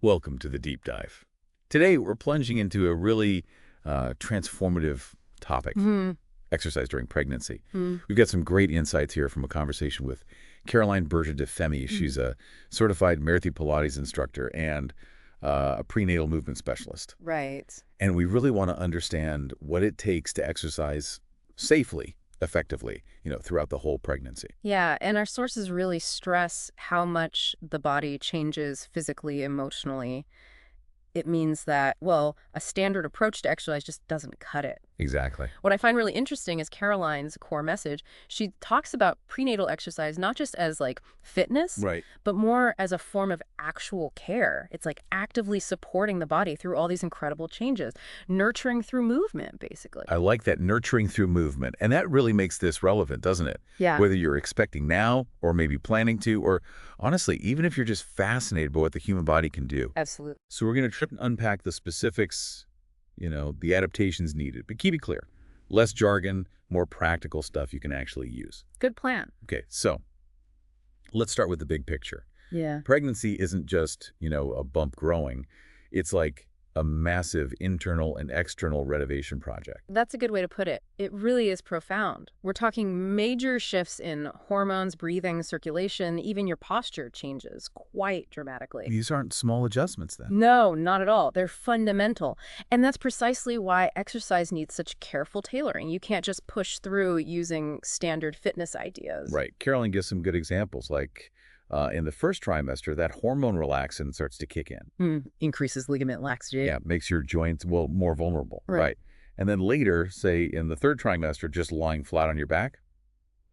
Welcome to the deep dive. Today, we're plunging into a really transformative topic, exercise during pregnancy. We've got some great insights here from a conversation with Caroline Berger de Fémynie. She's a certified Marathi Pilates instructor and a prenatal movement specialist. Right. And we really want to understand what it takes to exercise safely, effectively, throughout the whole pregnancy. Yeah, and our sources really stress how much the body changes physically, emotionally. It means that, well, a standard approach to exercise just doesn't cut it. Exactly. What I find really interesting is Caroline's core message. She talks about prenatal exercise not just as like fitness, Right. but more as a form of actual care. It's like actively supporting the body through all these incredible changes, nurturing through movement, basically. I like that, nurturing through movement. And that really makes this relevant, doesn't it? Yeah. Whether you're expecting now or maybe planning to, or honestly, even if you're just fascinated by what the human body can do. Absolutely. So we're going to trip and unpack the specifics, the adaptations needed. But keep it clear, less jargon, more practical stuff you can actually use. Good plan. Okay, so let's start with the big picture. Yeah. Pregnancy isn't just, a bump growing. It's like a massive internal and external renovation project. That's a good way to put it. It really is profound. We're talking major shifts in hormones, breathing, circulation, even your posture changes quite dramatically. These aren't small adjustments then. No, not at all. They're fundamental. And that's precisely why exercise needs such careful tailoring. You can't just push through using standard fitness ideas. Right. Caroline gives some good examples, like in the first trimester, that hormone relaxin starts to kick in. Increases ligament laxity. Yeah, makes your joints, more vulnerable. Right. And then later, say in the third trimester, just lying flat on your back,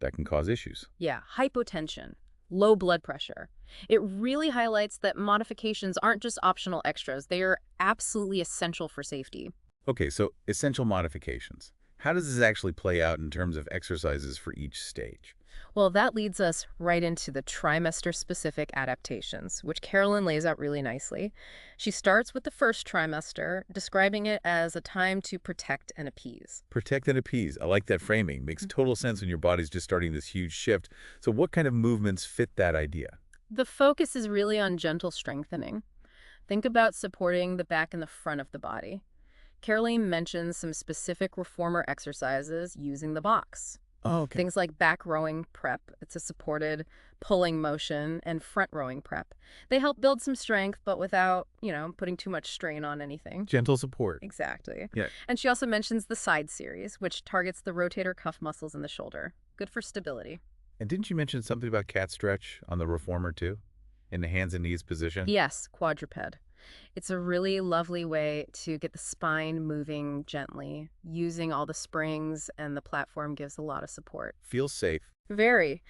that can cause issues. Yeah, hypotension, low blood pressure. It really highlights that modifications aren't just optional extras. They are absolutely essential for safety. Okay, so essential modifications. How does this actually play out in terms of exercises for each stage? Well, that leads us right into the trimester-specific adaptations, which Carolyn lays out really nicely. She starts with the first trimester, describing it as a time to protect and appease. Protect and appease. I like that framing. Makes total sense when your body's just starting this huge shift. So what kind of movements fit that idea? The focus is really on gentle strengthening. Think about supporting the back and the front of the body. Caroline mentions some specific reformer exercises using the box. Oh, okay. Things like back rowing prep, it's a supported pulling motion, and front rowing prep. They help build some strength, but without, putting too much strain on anything. Gentle support. Exactly. Yeah. And she also mentions the side series, which targets the rotator cuff muscles in the shoulder. Good for stability. And didn't you mention something about cat stretch on the reformer too? In the hands and knees position? Yes, quadruped. It's a really lovely way to get the spine moving gently, using all the springs, and the platform gives a lot of support. Feels safe. Very.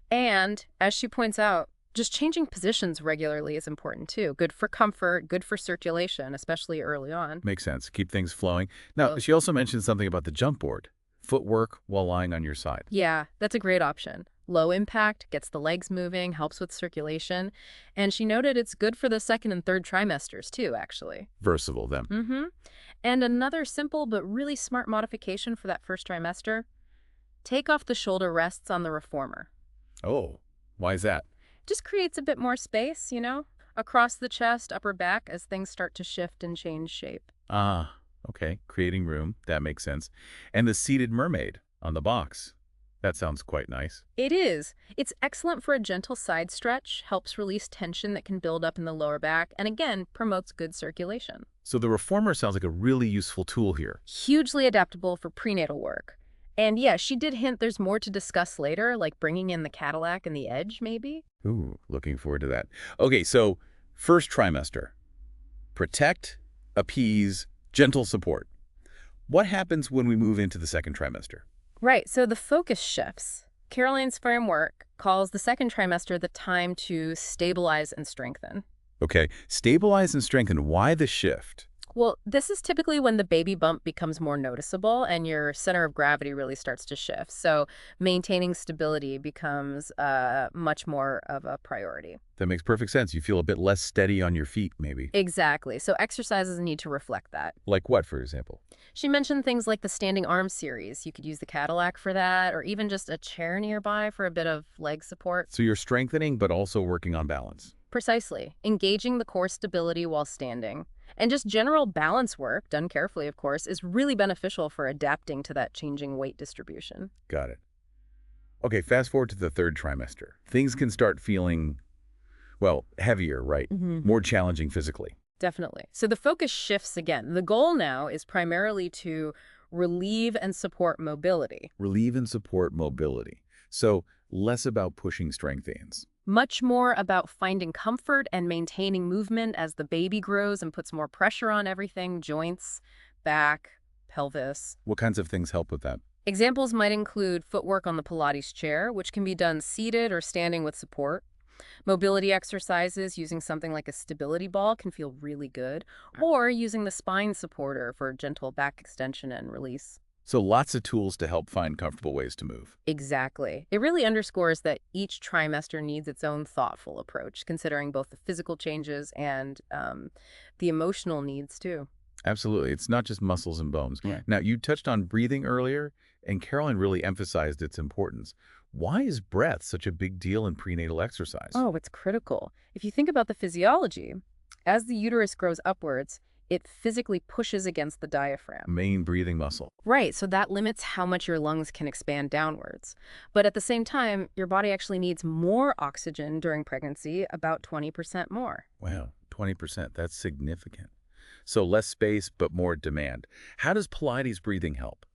And as she points out, just changing positions regularly is important too. Good for comfort, good for circulation, especially early on. Makes sense. Keep things flowing. Now, she also mentioned something about the jump board. Footwork while lying on your side. Yeah, that's a great option. Low impact, gets the legs moving, helps with circulation. And she noted it's good for the second and third trimesters too, actually. Versatile then. And another simple but really smart modification for that first trimester, take off the shoulder rests on the reformer. Oh, why is that? Just creates a bit more space, across the chest, upper back as things start to shift and change shape. Ah, okay. Creating room. That makes sense. And the seated mermaid on the box. That sounds quite nice. It is. It's excellent for a gentle side stretch, helps release tension that can build up in the lower back, and again, promotes good circulation. So the reformer sounds like a really useful tool here. Hugely adaptable for prenatal work. And yeah, she did hint there's more to discuss later, like bringing in the Cadillac and the Edge, maybe? Ooh, looking forward to that. Okay, so first trimester. Protect, appease, gentle support. What happens when we move into the second trimester? Right, so the focus shifts. Caroline's framework calls the second trimester the time to stabilize and strengthen. Okay, stabilize and strengthen. Why the shift? Well, this is typically when the baby bump becomes more noticeable and your center of gravity really starts to shift. So maintaining stability becomes much more of a priority. That makes perfect sense. You feel a bit less steady on your feet, maybe. Exactly. So exercises need to reflect that. Like what, for example? She mentioned things like the standing arm series. You could use the Cadillac for that, or even just a chair nearby for a bit of leg support. So you're strengthening, but also working on balance. Precisely. Engaging the core stability while standing. And just general balance work, done carefully, of course, is really beneficial for adapting to that changing weight distribution. Got it. Okay, fast forward to the third trimester. Things can start feeling, well, heavier, right? More challenging physically. Definitely. So the focus shifts again. The goal now is primarily to relieve and support mobility. Relieve and support mobility. So less about pushing strength gains. Much more about finding comfort and maintaining movement as the baby grows and puts more pressure on everything, joints, back, pelvis. What kinds of things help with that? Examples might include footwork on the Pilates chair, which can be done seated or standing with support. Mobility exercises using something like a stability ball can feel really good, or using the spine supporter for gentle back extension and release. So lots of tools to help find comfortable ways to move. Exactly. It really underscores that each trimester needs its own thoughtful approach, considering both the physical changes and the emotional needs, too. Absolutely. It's not just muscles and bones. Yeah. Now, you touched on breathing earlier, and Caroline really emphasized its importance. Why is breath such a big deal in prenatal exercise? Oh, it's critical. If you think about the physiology, as the uterus grows upwards, it physically pushes against the diaphragm. Main breathing muscle. Right, so that limits how much your lungs can expand downwards. But at the same time, your body actually needs more oxygen during pregnancy, about 20% more. Wow, 20%. That's significant. So less space, but more demand. How does Pilates breathing help?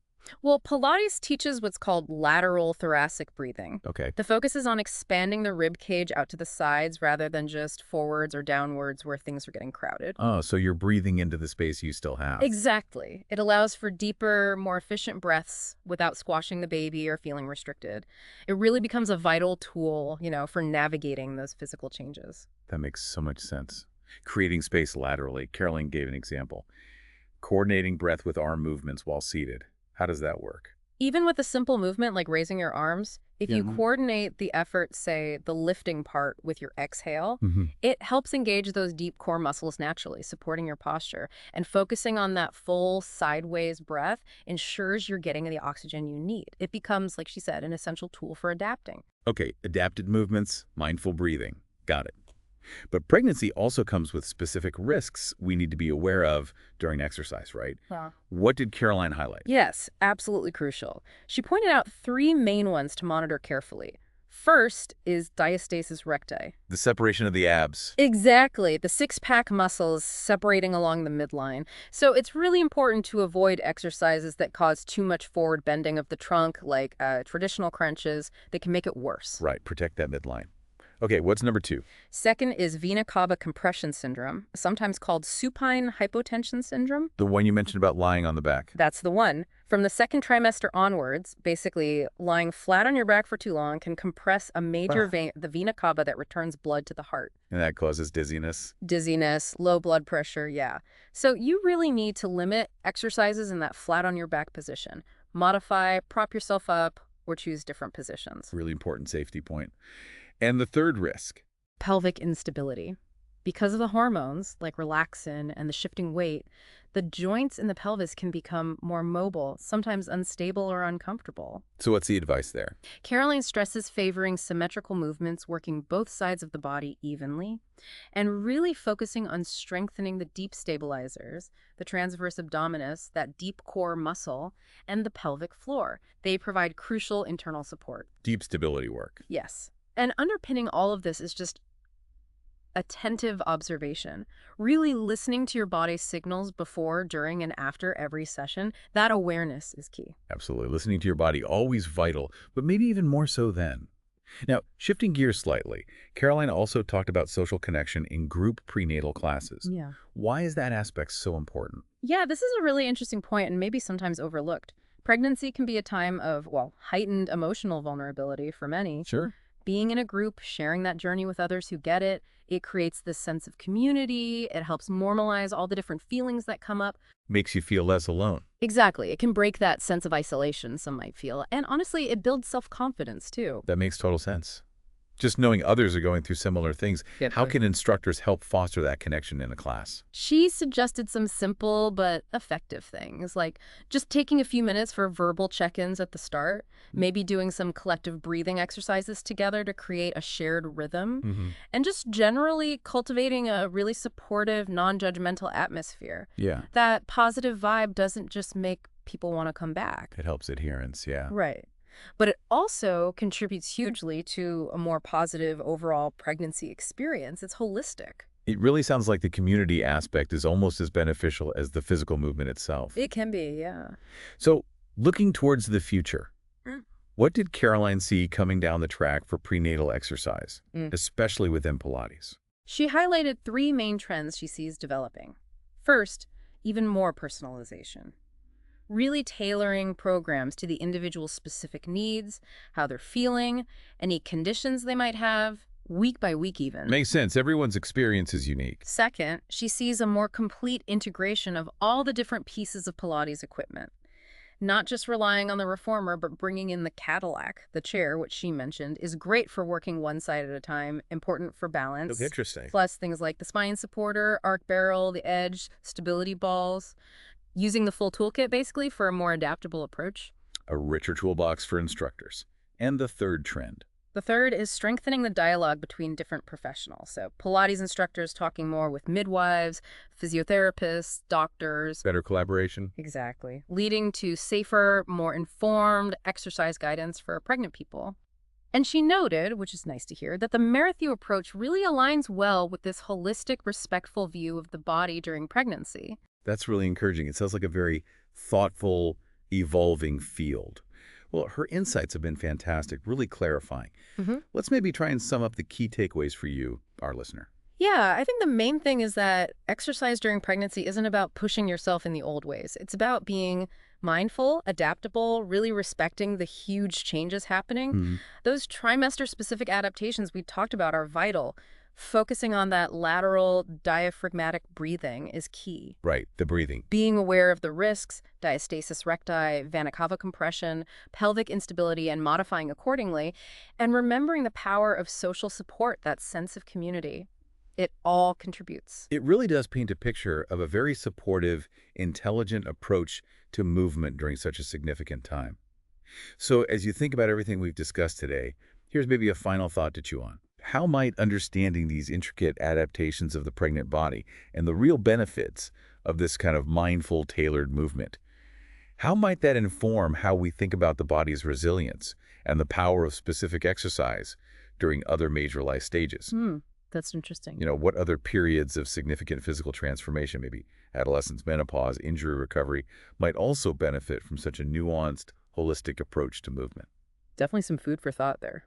Well, Pilates teaches what's called lateral thoracic breathing. Okay. The focus is on expanding the rib cage out to the sides rather than just forwards or downwards where things are getting crowded. Oh, so you're breathing into the space you still have. Exactly. It allows for deeper, more efficient breaths without squashing the baby or feeling restricted. It really becomes a vital tool, for navigating those physical changes. That makes so much sense. Creating space laterally. Caroline gave an example. Coordinating breath with arm movements while seated. How does that work? Even with a simple movement like raising your arms, if you coordinate the effort, say, the lifting part with your exhale, it helps engage those deep core muscles naturally, supporting your posture. And focusing on that full sideways breath ensures you're getting the oxygen you need. It becomes, like she said, an essential tool for adapting. Okay, adapted movements, mindful breathing. Got it. But pregnancy also comes with specific risks we need to be aware of during exercise, right? Yeah. What did Caroline highlight? Yes, absolutely crucial. She pointed out 3 main ones to monitor carefully. First is diastasis recti. The separation of the abs. Exactly, the six-pack muscles separating along the midline. So it's really important to avoid exercises that cause too much forward bending of the trunk, like traditional crunches, that can make it worse. Right, protect that midline. Okay, what's number 2? Second is vena cava compression syndrome, sometimes called supine hypotension syndrome. The one you mentioned about lying on the back. That's the one. From the second trimester onwards, basically lying flat on your back for too long can compress a major vein, the vena cava, that returns blood to the heart. And that causes dizziness. Dizziness, low blood pressure, yeah. So you really need to limit exercises in that flat on your back position. Modify, prop yourself up, or choose different positions. Really important safety point. And the third risk? Pelvic instability. Because of the hormones, like relaxin and the shifting weight, the joints in the pelvis can become more mobile, sometimes unstable or uncomfortable. So what's the advice there? Caroline stresses favoring symmetrical movements, working both sides of the body evenly, and really focusing on strengthening the deep stabilizers, the transverse abdominis, that deep core muscle, and the pelvic floor. They provide crucial internal support. Deep stability work. Yes. And underpinning all of this is just attentive observation, really listening to your body's signals before, during, and after every session. That awareness is key. Absolutely. Listening to your body, always vital, but maybe even more so then. Now, shifting gears slightly, Caroline also talked about social connection in group prenatal classes. Yeah. Why is that aspect so important? Yeah, this is a really interesting point and maybe sometimes overlooked. Pregnancy can be a time of, heightened emotional vulnerability for many. Sure. Being in a group, sharing that journey with others who get it, it creates this sense of community. It helps normalize all the different feelings that come up. Makes you feel less alone. Exactly. It can break that sense of isolation some might feel. And honestly, it builds self-confidence too. That makes total sense. Just knowing others are going through similar things, Good how point. can instructors help foster that connection in a class? She suggested some simple but effective things, like just taking a few minutes for verbal check-ins at the start, maybe doing some collective breathing exercises together to create a shared rhythm, Mm-hmm. and just generally cultivating a really supportive, non-judgmental atmosphere. Yeah, That positive vibe doesn't just make people want to come back. it helps adherence, yeah. Right. But it also contributes hugely to a more positive overall pregnancy experience. It's holistic. It really sounds like the community aspect is almost as beneficial as the physical movement itself. It can be, yeah. So, looking towards the future, Mm. what did Caroline see coming down the track for prenatal exercise, Mm. especially within Pilates? She highlighted three main trends she sees developing. First, even more personalization. Really tailoring programs to the individual's specific needs, how they're feeling, any conditions they might have, week by week even. Makes sense. Everyone's experience is unique. Second, she sees a more complete integration of all the different pieces of Pilates equipment. Not just relying on the reformer, but bringing in the Cadillac, the chair, which she mentioned, is great for working one side at a time, important for balance. Interesting. Plus things like the spine supporter, arc barrel, the edge, stability balls. Using the full toolkit, basically, for a more adaptable approach. A richer toolbox for instructors. And the third trend. The third is strengthening the dialogue between different professionals. So Pilates instructors talking more with midwives, physiotherapists, doctors. Better collaboration. Exactly. Leading to safer, more informed exercise guidance for pregnant people. And she noted, which is nice to hear, that the Marathon approach really aligns well with this holistic, respectful view of the body during pregnancy. That's really encouraging. It sounds like a very thoughtful, evolving field. Well, her insights have been fantastic, really clarifying. Mm-hmm. Let's maybe try and sum up the key takeaways for you, our listener. Yeah, I think the main thing is that exercise during pregnancy isn't about pushing yourself in the old ways. It's about being mindful, adaptable, really respecting the huge changes happening. Those trimester-specific adaptations we talked about are vital. Focusing on that lateral diaphragmatic breathing is key. Right, the breathing. Being aware of the risks, diastasis recti, vena cava compression, pelvic instability, and modifying accordingly, and remembering the power of social support, that sense of community. It all contributes. It really does paint a picture of a very supportive, intelligent approach to movement during such a significant time. So as you think about everything we've discussed today, here's maybe a final thought to chew on. How might understanding these intricate adaptations of the pregnant body and the real benefits of this kind of mindful, tailored movement, how might that inform how we think about the body's resilience and the power of specific exercise during other major life stages? That's interesting. What other periods of significant physical transformation, maybe adolescence, menopause, injury recovery, might also benefit from such a nuanced, holistic approach to movement? Definitely some food for thought there.